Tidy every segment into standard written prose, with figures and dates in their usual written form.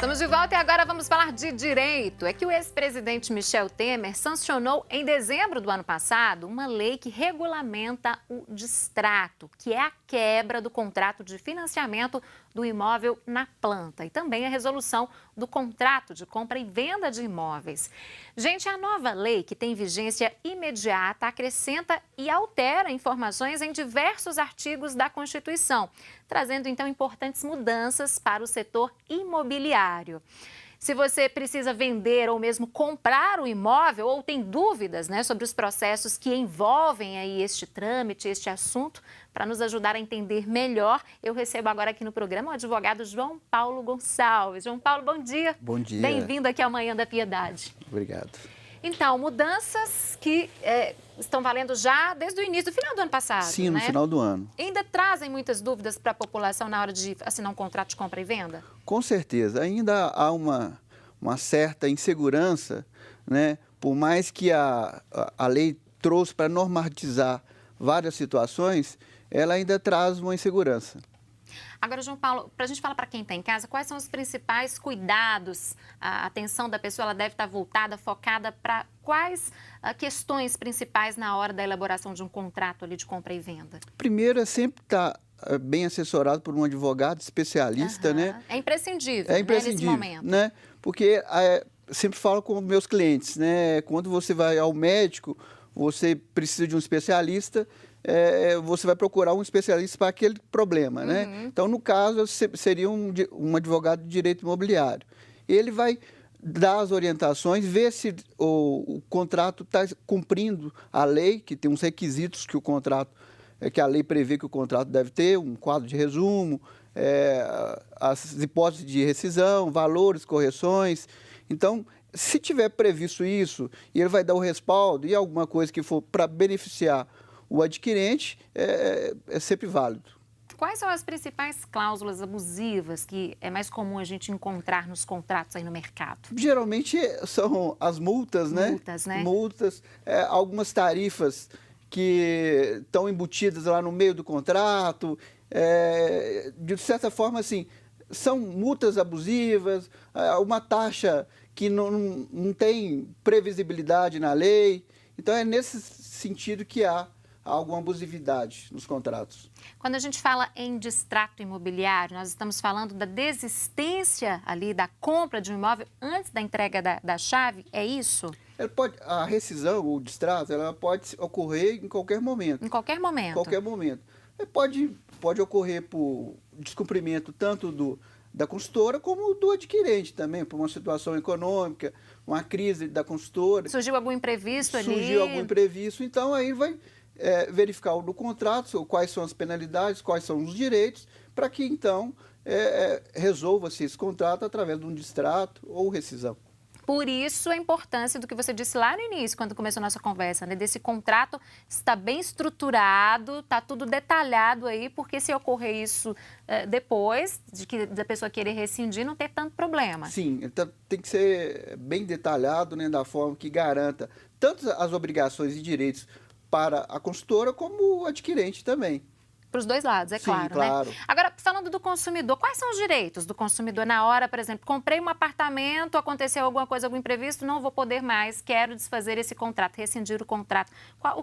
Estamos de volta e agora vamos falar de direito. É que o ex-presidente Michel Temer sancionou em dezembro do ano passado uma lei que regulamenta o distrato, que é a quebra do contrato de financiamento do imóvel na planta e também a resolução do contrato de compra e venda de imóveis. Gente, a nova lei, que tem vigência imediata, acrescenta e altera informações em diversos artigos da Constituição, trazendo então importantes mudanças para o setor imobiliário. Se você precisa vender ou mesmo comprar o imóvel ou tem dúvidas, sobre os processos que envolvem aí este trâmite, este assunto, para nos ajudar a entender melhor, eu recebo agora aqui no programa o advogado João Paulo Gonçalves. João Paulo, bom dia. Bom dia. Bem-vindo aqui ao Manhã da Piedade. Obrigado. Então, mudanças que estão valendo já desde o início, do final do ano passado. Sim, no final do ano. Ainda trazem muitas dúvidas para a população na hora de assinar um contrato de compra e venda? Com certeza. Ainda há uma certa insegurança, por mais que a lei trouxe para normatizar várias situações, ela ainda traz uma insegurança. Agora, João Paulo, para a gente falar para quem está em casa, quais são os principais cuidados? A atenção da pessoa ela deve estar voltada, focada para quais questões principais na hora da elaboração de um contrato ali de compra e venda? Primeiro, é sempre estar bem assessorado por um advogado especialista, É imprescindível, É imprescindível, nesse momento. Porque sempre falo com meus clientes, quando você vai ao médico, você precisa de um especialista, você vai procurar um especialista para aquele problema, Então, no caso, seria um advogado de direito imobiliário. Ele vai dar as orientações, ver se o contrato está cumprindo a lei, que tem uns requisitos que que a lei prevê que o contrato deve ter, um quadro de resumo, as hipóteses de rescisão, valores, correções. Então, se tiver previsto isso, e ele vai dar o respaldo e alguma coisa que for para beneficiar o adquirente, é sempre válido. Quais são as principais cláusulas abusivas que é mais comum a gente encontrar nos contratos aí no mercado? Geralmente são as multas, Multas, algumas tarifas que estão embutidas lá no meio do contrato. De certa forma, assim, são multas abusivas, uma taxa que não tem previsibilidade na lei. Então, é nesse sentido que há alguma abusividade nos contratos. Quando a gente fala em distrato imobiliário, nós estamos falando da desistência ali da compra de um imóvel antes da entrega da chave, é isso? A rescisão, o distrato, ela pode ocorrer em qualquer momento. Em qualquer momento? Qualquer momento. Pode ocorrer por descumprimento tanto da consultora como do adquirente também, por uma situação econômica, uma crise da consultora. Surgiu algum imprevisto ali? Surgiu algum imprevisto, então aí vai verificar no contrato quais são as penalidades, quais são os direitos, para que então resolva-se esse contrato através de um distrato ou rescisão. Por isso a importância do que você disse lá no início, quando começou a nossa conversa, desse contrato está bem estruturado, está tudo detalhado aí, porque se ocorrer isso depois, da pessoa querer rescindir, não ter tanto problema. Sim, então tem que ser bem detalhado, da forma que garanta tanto as obrigações e direitos para a consultora como o adquirente também. Para os dois lados, é claro, Sim, claro. Agora, falando do consumidor, quais são os direitos do consumidor na hora, por exemplo, comprei um apartamento, aconteceu alguma coisa, algum imprevisto, não vou poder mais, quero desfazer esse contrato, rescindir o contrato.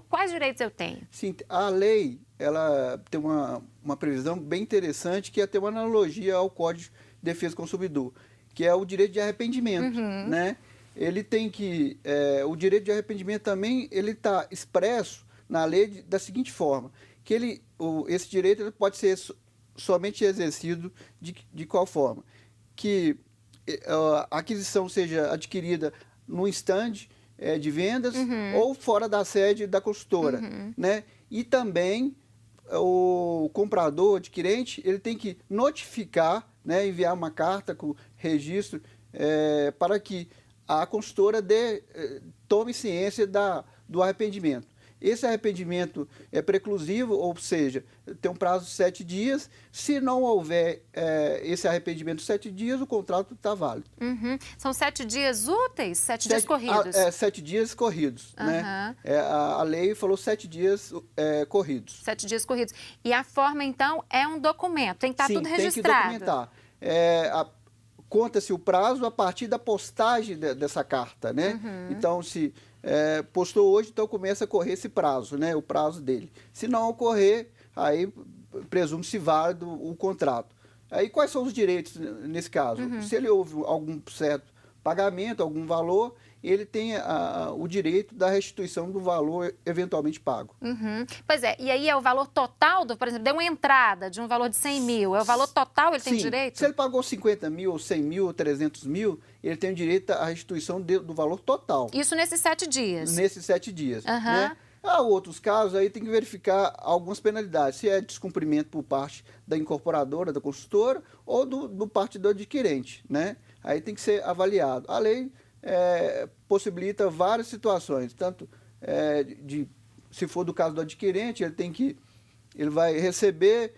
Quais direitos eu tenho? Sim, a lei, ela tem uma previsão bem interessante, que é ter uma analogia ao Código de Defesa do Consumidor, que é o direito de arrependimento, Ele tem que, o direito de arrependimento também, ele está expresso na lei da seguinte forma, que esse direito ele pode ser somente exercido de qual forma? Que a aquisição seja adquirida no estande de vendas ou fora da sede da consultora, E também o comprador, adquirente, ele tem que notificar, enviar uma carta com registro para que a consultora tome ciência do arrependimento. Esse arrependimento é preclusivo, ou seja, tem um prazo de 7 dias. Se não houver esse arrependimento de 7 dias, o contrato está válido. São 7 dias úteis? 7 dias corridos? 7 dias corridos. A lei falou 7 dias corridos. 7 dias corridos. E a forma, então, é um documento, tem que estar tudo registrado. Sim, tem que documentar. conta-se o prazo a partir da postagem dessa carta, né? Então, se postou hoje, então começa a correr esse prazo, né? O prazo dele. Se não ocorrer, aí presume-se válido o contrato. Aí, quais são os direitos nesse caso? Se ele houve algum certo pagamento, algum valor, ele tem o direito da restituição do valor eventualmente pago. Pois é, e aí é o valor total, por exemplo, deu uma entrada de um valor de 100 mil, é o valor total, ele tem direito? Se ele pagou 50 mil, ou 100 mil, ou 300 mil, ele tem o direito à restituição do valor total. Isso nesses 7 dias? Nesses 7 dias, né? Há outros casos, aí tem que verificar algumas penalidades, se é descumprimento por parte da incorporadora, da construtora, ou do parte do adquirente, né? Aí tem que ser avaliado. A lei possibilita várias situações, tanto se for do caso do adquirente, ele vai receber,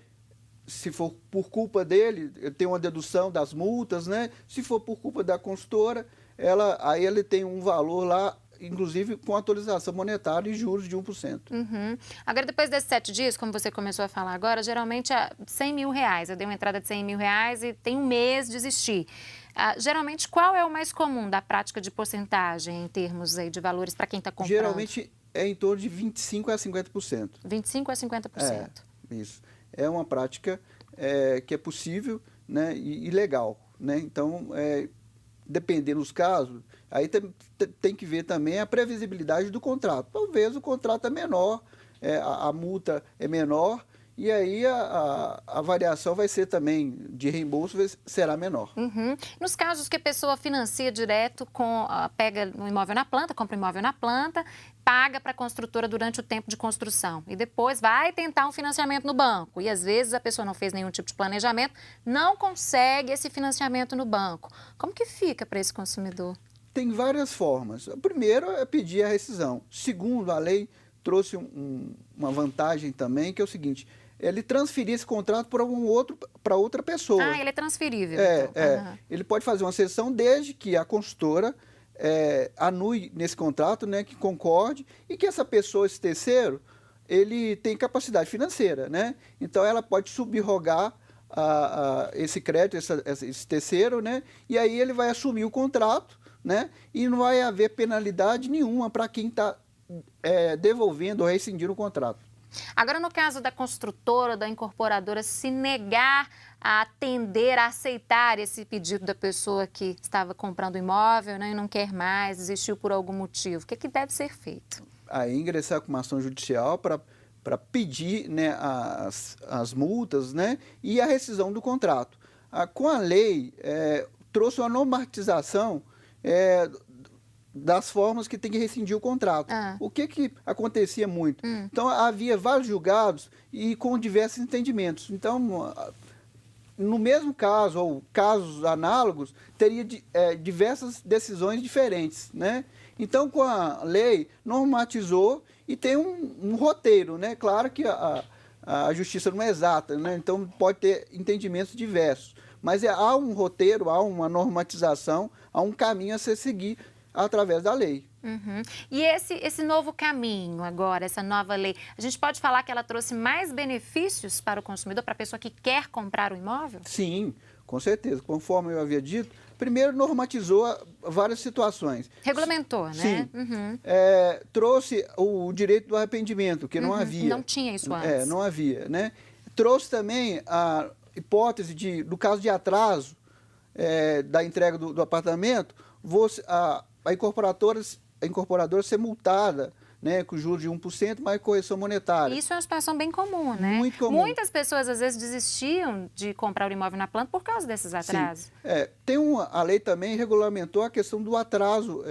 se for por culpa dele, ele tem uma dedução das multas, né? Se for por culpa da consultora, aí ele tem um valor lá, inclusive com atualização monetária e juros de 1%. Agora, depois desses 7 dias, como você começou a falar agora, geralmente é 100 mil reais. Eu dei uma entrada de 100 mil reais e tem um mês de existir. Geralmente, qual é o mais comum da prática de porcentagem em termos aí de valores para quem está comprando? Geralmente é em torno de 25% a 50%. 25% a 50%. Isso. É uma prática que é possível, né, e legal, né? Então, dependendo dos casos, aí tem que ver também a previsibilidade do contrato. Talvez o contrato é menor, a multa é menor, e aí a variação vai ser também de reembolso, será menor. Nos casos que a pessoa financia direto, pega um imóvel na planta, compra um imóvel na planta, paga para a construtora durante o tempo de construção e depois vai tentar um financiamento no banco. E às vezes a pessoa não fez nenhum tipo de planejamento, não consegue esse financiamento no banco. Como que fica para esse consumidor? Tem várias formas. O primeiro é pedir a rescisão. Segundo, a lei trouxe uma vantagem também, que é o seguinte: ele transferir esse contrato para outra pessoa. Ele é transferível. Então. Ele pode fazer uma cessão desde que a consultora anule nesse contrato, né, que concorde, e que essa pessoa, esse terceiro, ele tem capacidade financeira, né? Então ela pode subrrogar esse crédito, esse terceiro, né? E aí ele vai assumir o contrato, né? E não vai haver penalidade nenhuma para quem está devolvendo ou rescindindo o contrato. Agora, no caso da construtora, da incorporadora, se negar a atender, a aceitar esse pedido da pessoa que estava comprando o imóvel, né, e não quer mais, desistiu por algum motivo, o que deve ser feito? Aí ingressar com uma ação judicial para pedir, né, as multas, né, e a rescisão do contrato. Com a lei, trouxe uma normatização das formas que tem que rescindir o contrato. O que acontecia muito? Então, havia vários julgados e com diversos entendimentos. Então, no mesmo caso, ou casos análogos, teria diversas decisões diferentes, né? Então, com a lei, normatizou e tem um roteiro, né? Claro que a justiça não é exata, né? Então pode ter entendimentos diversos. Mas há um roteiro, há uma normatização, há um caminho a se seguir através da lei. E esse novo caminho agora, essa nova lei, a gente pode falar que ela trouxe mais benefícios para o consumidor, para a pessoa que quer comprar o imóvel? Sim, com certeza. Conforme eu havia dito, primeiro normatizou várias situações. Regulamentou, né? Sim. Trouxe o direito do arrependimento, que não havia. Não tinha isso antes. Não havia, né? Trouxe também a hipótese do caso de atraso da entrega do apartamento, a incorporadora ser multada, né, com juros de 1%, mais correção monetária. Isso é uma situação bem comum, né? Muito comum. Muitas pessoas, às vezes, desistiam de comprar o imóvel na planta por causa desses atrasos. Sim. A lei também regulamentou a questão do atraso.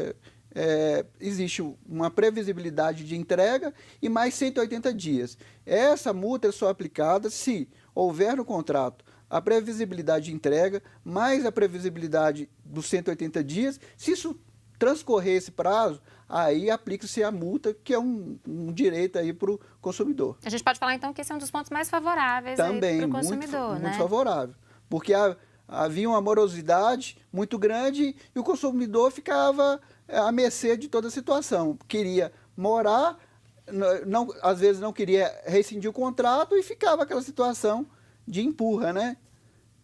Existe uma previsibilidade de entrega e mais 180 dias. Essa multa é só aplicada se houver no contrato a previsibilidade de entrega, mais a previsibilidade dos 180 dias. Se isso transcorrer esse prazo, aí aplica-se a multa, que é um direito aí para o consumidor. A gente pode falar, então, que esse é um dos pontos mais favoráveis para o consumidor, né? Muito favorável, porque havia uma morosidade muito grande e o consumidor ficava à mercê de toda a situação. Queria morar, às vezes não queria rescindir o contrato e ficava aquela situação de empurra, né?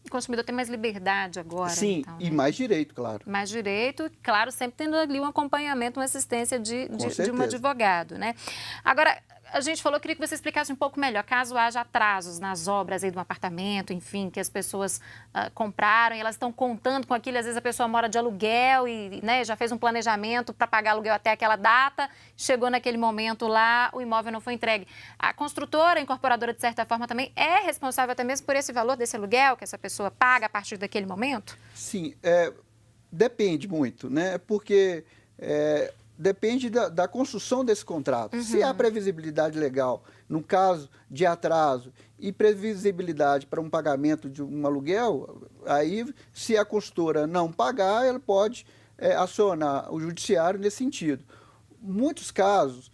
O consumidor tem mais liberdade agora. Sim, então, e né? mais direito, claro. Mais direito, claro, sempre tendo ali um acompanhamento, uma assistência de um advogado, né? Agora, a gente falou, queria que você explicasse um pouco melhor, caso haja atrasos nas obras aí do apartamento, enfim, que as pessoas compraram e elas estão contando com aquilo, às vezes a pessoa mora de aluguel e, né, já fez um planejamento para pagar aluguel até aquela data, chegou naquele momento lá, o imóvel não foi entregue. A construtora, a incorporadora, de certa forma, também é responsável até mesmo por esse valor desse aluguel que essa pessoa paga a partir daquele momento? Sim, depende muito, né? Porque depende da construção desse contrato. Uhum. Se há previsibilidade legal, no caso de atraso, e previsibilidade para um pagamento de um aluguel, aí, se a consultora não pagar, ela pode acionar o judiciário nesse sentido. Muitos casos,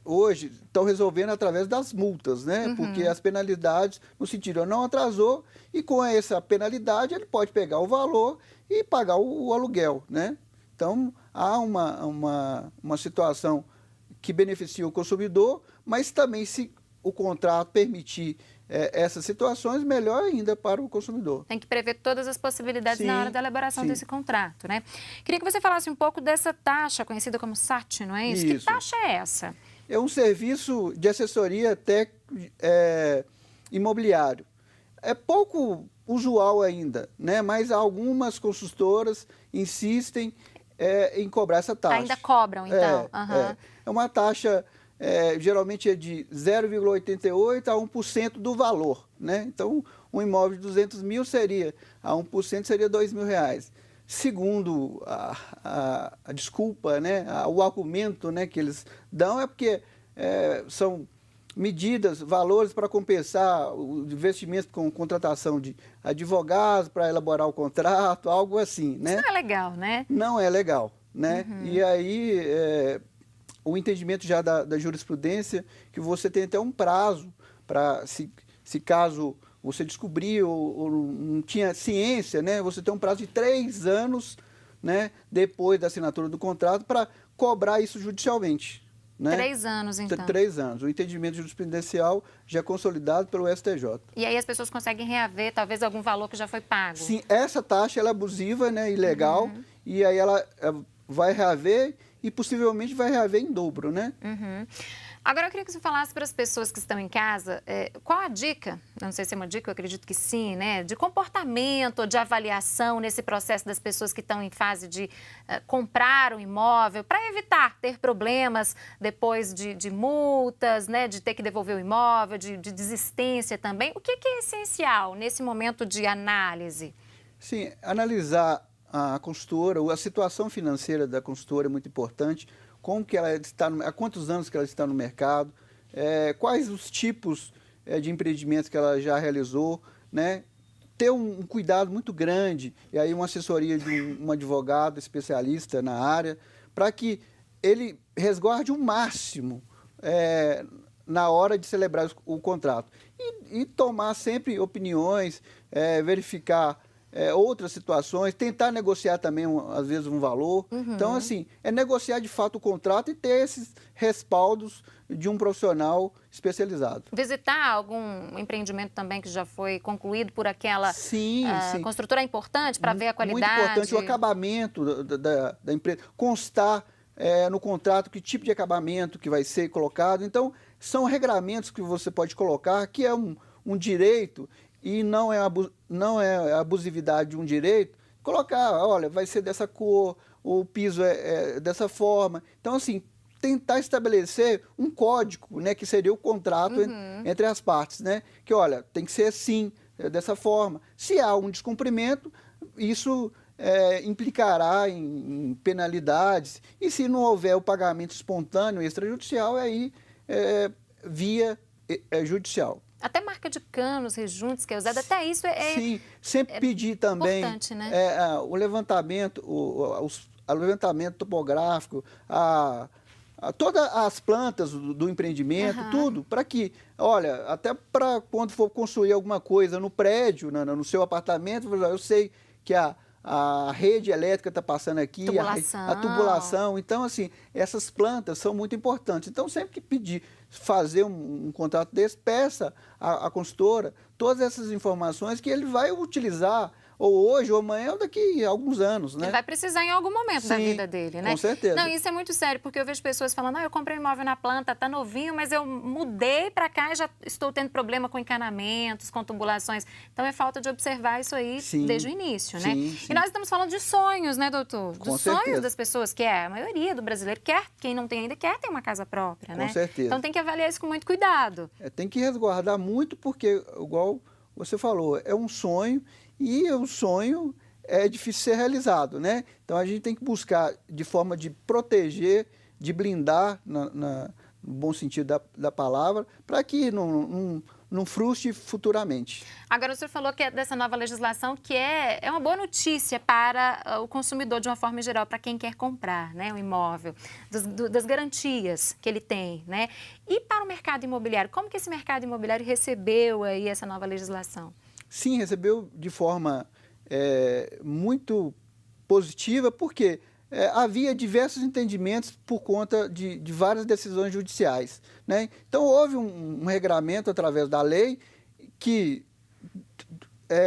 hoje, estão resolvendo através das multas, né? Uhum. Porque as penalidades, no sentido, não atrasou, e com essa penalidade, ele pode pegar o valor e pagar o aluguel, né? Então, há uma situação que beneficia o consumidor, mas também, se o contrato permitir essas situações, melhor ainda para o consumidor. Tem que prever todas as possibilidades Sim, na hora da elaboração sim. desse contrato, né? Queria que você falasse um pouco dessa taxa, conhecida como SAT, não é isso? Isso. Que taxa é essa? É um serviço de assessoria imobiliário. É pouco usual ainda, né? Mas algumas consultoras insistem em cobrar essa taxa. Ainda cobram, então? É uma taxa, geralmente é de 0,88% a 1% do valor, né? Então, um imóvel de 200 mil a 1% seria R$2.000. Segundo a desculpa, né? O argumento, né, que eles dão é porque são medidas, valores para compensar os investimentos com contratação de advogados para elaborar o contrato, algo assim, né? Isso não é legal, né? Não é legal, né? Uhum. E aí, o entendimento já da jurisprudência, que você tem até um prazo para, se caso você descobrir ou não tinha ciência, né? Você tem um prazo de 3 anos, né? Depois da assinatura do contrato para cobrar isso judicialmente. Né? 3 anos, então. 3 anos. O entendimento jurisprudencial já é consolidado pelo STJ. E aí as pessoas conseguem reaver, talvez, algum valor que já foi pago? Sim, essa taxa ela é abusiva, né, ilegal, e aí ela vai reaver e possivelmente vai reaver em dobro, né? Uhum. Agora, eu queria que você falasse para as pessoas que estão em casa, qual a dica, não sei se é uma dica, eu acredito que sim, né, de comportamento, de avaliação nesse processo das pessoas que estão em fase de comprar um imóvel, para evitar ter problemas depois de multas, né, de ter que devolver o imóvel, de desistência também. O que é essencial nesse momento de análise? Sim, analisar a consultora, a situação financeira da consultora é muito importante. Como que ela está, há quantos anos que ela está no mercado, quais os tipos de empreendimentos que ela já realizou, né? Ter um cuidado muito grande, e aí uma assessoria de um advogado especialista na área, para que ele resguarde o máximo na hora de celebrar o contrato. E tomar sempre opiniões, verificar outras situações, tentar negociar também, às vezes, um valor. Uhum. Então, assim, negociar de fato o contrato e ter esses respaldos de um profissional especializado. Visitar algum empreendimento também que já foi concluído por aquela sim. construtora é importante para ver a qualidade? Muito importante, o acabamento da empresa, constar no contrato que tipo de acabamento que vai ser colocado. Então, são regramentos que você pode colocar, que é um direito, e não é abusividade de um direito, colocar, olha, vai ser dessa cor, o piso é dessa forma. Então, assim, tentar estabelecer um código, né, que seria o contrato entre as partes, né? Que, olha, tem que ser assim, dessa forma. Se há um descumprimento, isso implicará em penalidades, e se não houver o pagamento espontâneo extrajudicial, aí via judicial. Até marca de canos, rejuntos que é usada, até isso Sim, sempre pedir também importante, né? o levantamento, o levantamento topográfico, todas as plantas do empreendimento, tudo, para que, olha, até para quando for construir alguma coisa no prédio, no seu apartamento, eu sei que a rede elétrica está passando aqui, Tubulação. a tubulação. Então, assim, essas plantas são muito importantes. Então, sempre que pedir fazer um contrato desse, peça à consultora todas essas informações que ele vai utilizar ou hoje, ou amanhã, ou daqui a alguns anos, né? Ele vai precisar em algum momento da Sim, vida dele, né? Com certeza. Não, isso é muito sério, porque eu vejo pessoas falando, eu comprei um imóvel na planta, tá novinho, mas eu mudei para cá e já estou tendo problema com encanamentos, com tubulações. Então é falta de observar isso aí desde o início, né? Sim. E nós estamos falando de sonhos, né, doutor? Com Dos certeza. sonhos das pessoas, que é a maioria do brasileiro quer, quem não tem ainda quer ter uma casa própria, né? Com certeza. Então tem que avaliar isso com muito cuidado. Tem que resguardar muito, porque, igual você falou, é um sonho, e o sonho é difícil ser realizado, né? Então a gente tem que buscar de forma de proteger, de blindar, no bom sentido da palavra, para que não frustre futuramente. Agora, o senhor falou que é dessa nova legislação que é uma boa notícia para o consumidor de uma forma geral, para quem quer comprar, né, um imóvel, das garantias que ele tem, né? E para o mercado imobiliário, como que esse mercado imobiliário recebeu aí essa nova legislação? Sim, recebeu de forma muito positiva, porque havia diversos entendimentos por conta de várias decisões judiciais, né? Então, houve um regramento através da lei que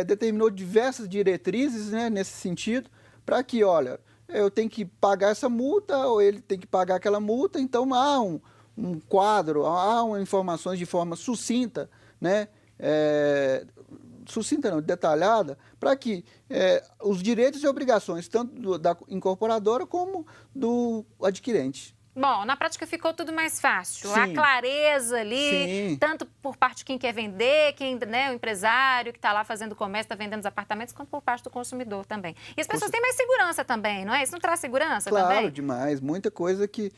determinou diversas diretrizes, né, nesse sentido, para que, olha, eu tenho que pagar essa multa ou ele tem que pagar aquela multa, então há um quadro, há informações de forma sucinta, né? Sucinta não, detalhada, para que os direitos e obrigações, tanto da incorporadora como do adquirente. Bom, na prática ficou tudo mais fácil. Sim. A clareza ali, Sim. tanto por parte de quem quer vender, o empresário que está lá fazendo comércio, está vendendo os apartamentos, quanto por parte do consumidor também. E as pessoas têm mais segurança também, não é? Isso não traz segurança também? Claro, demais. Muita coisa que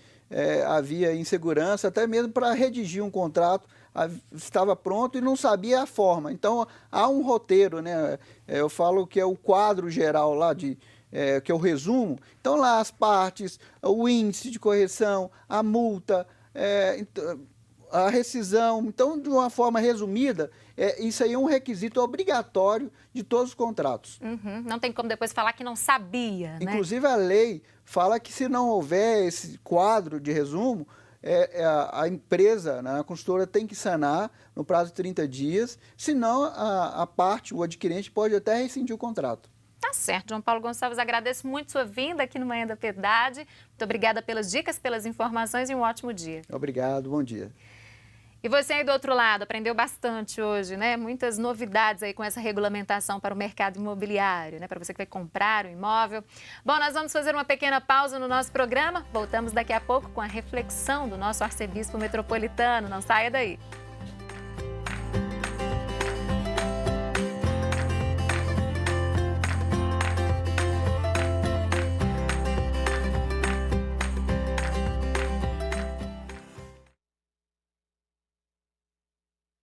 havia insegurança, até mesmo para redigir um contrato, estava pronto e não sabia a forma. Então, há um roteiro, né? Eu falo que é o quadro geral lá, que é o resumo. Então, lá as partes, o índice de correção, a multa, a rescisão. Então, de uma forma resumida, isso aí é um requisito obrigatório de todos os contratos. Uhum. Não tem como depois falar que não sabia, né? Inclusive, a lei fala que se não houver esse quadro de resumo, a empresa, né, a consultora tem que sanar no prazo de 30 dias, senão a parte, o adquirente, pode até rescindir o contrato. Tá certo. João Paulo Gonçalves, agradeço muito sua vinda aqui no Manhã da Piedade. Muito obrigada pelas dicas, pelas informações e um ótimo dia. Obrigado, bom dia. E você aí do outro lado, aprendeu bastante hoje, né? Muitas novidades aí com essa regulamentação para o mercado imobiliário, né? Para você que vai comprar um imóvel. Bom, nós vamos fazer uma pequena pausa no nosso programa. Voltamos daqui a pouco com a reflexão do nosso arcebispo metropolitano. Não saia daí.